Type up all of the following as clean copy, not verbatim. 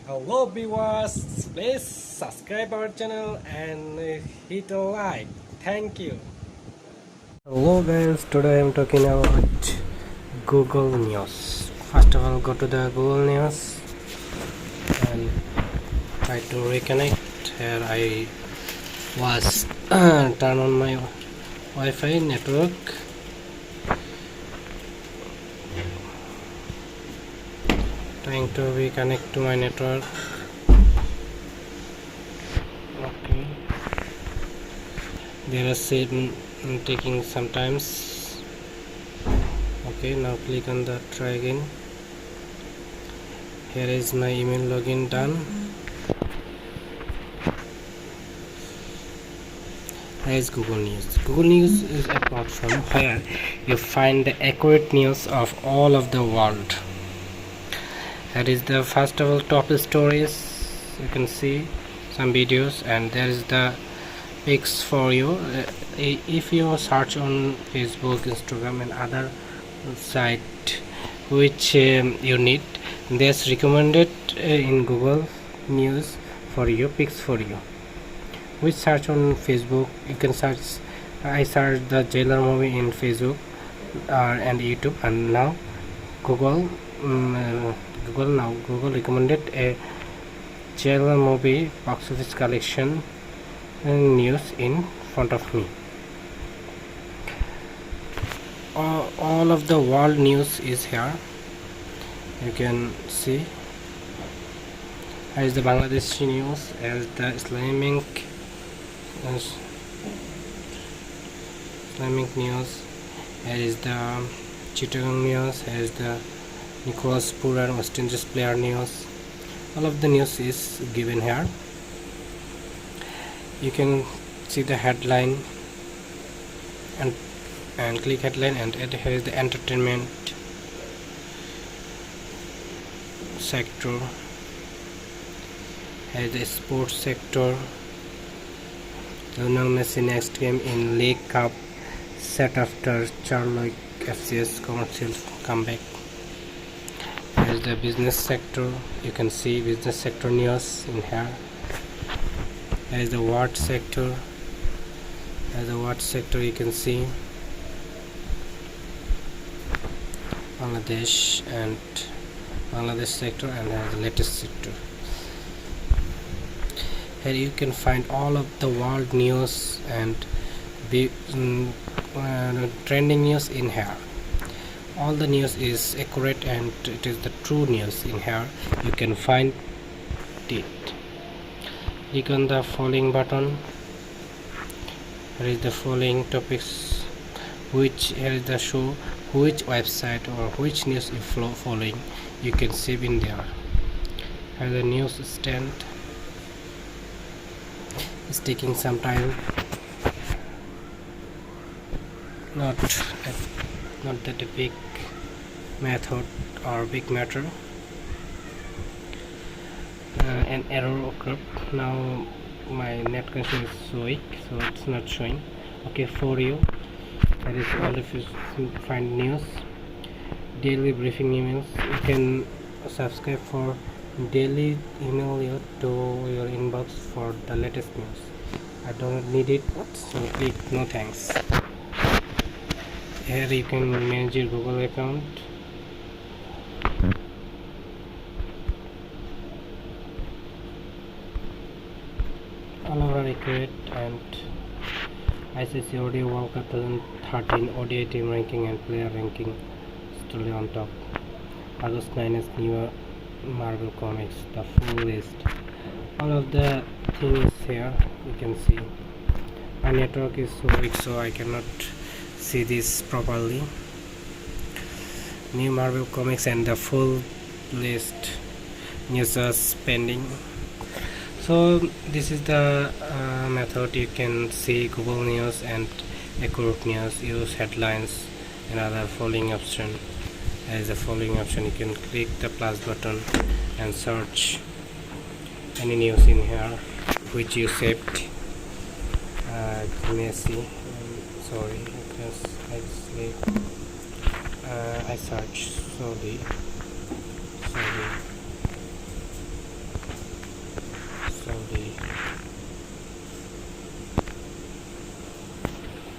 Hello viewers, please subscribe our channel and hit a like. Thank you. Hello guys, today I'm talking about Google News. First of all, go to the Google News and try to reconnect. Here I was turn on my Wi-Fi network. Trying to reconnect to my network. Okay. There are taking some times. Okay, now click on the try again. Here is my email login done. Here is Google News. Google News is a platform where you find the accurate news of all of the world. That is the first of all top stories. You can see some videos, and there is the pics for you. If you search on Facebook, Instagram and other site which you need, there's recommended in Google News for you, pics for you. Which search on Facebook, you can search. I searched the Jailer movie in Facebook and YouTube, and now Google Google recommended a Jailer movie box office collection news in front of me. All of the world news is here. You can see. Here is the Bangladeshi news, as the Islamic news. Here is the Chittagong news. Here is the Nicholas Pooran West Indies player news. All of the news is given here. You can see the headline and click headline, and here is the entertainment sector. Here is the sports sector. Lionel Messi next game in League Cup set after Charlotte FC's commercial comeback. Here is the business sector. You can see business sector news in here. Here is the watch sector. As the watch sector, you can see Bangladesh sector, and the latest sector. Here you can find all of the world news and trending news in here. All the news is accurate and it is the true news in here. You can find it. Click on the following button. Here is the following topics, here is the show which website or which news you following. You can save in there. Here the news stand. It's taking some time. Not that a big method or big matter. An error occurred. Now my net connection is so weak, so it's not showing. Okay, for you, that is all. If you find news, daily briefing emails, you can subscribe for daily email you to your inbox for the latest news. I don't need it, so click no thanks. Here you can manage your Google account. All are accurate, and ICC ODI World Cup 2013 ODI team ranking and player ranking still on top. August 9 is new Marvel Comics, the full list. All of the things here you can see. My network is so weak, so I cannot see this properly. New Marvel Comics and the full list news is pending. So this is the method. You can see Google News and accurate news, use headlines and other following option. As a following option, you can click the plus button and search any news in here which you saved. Messi, sorry, because I search sorry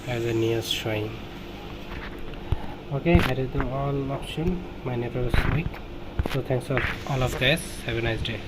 as a news showing. Okay, that is the all option. My network is weak, so thanks all of guys. Have a nice day.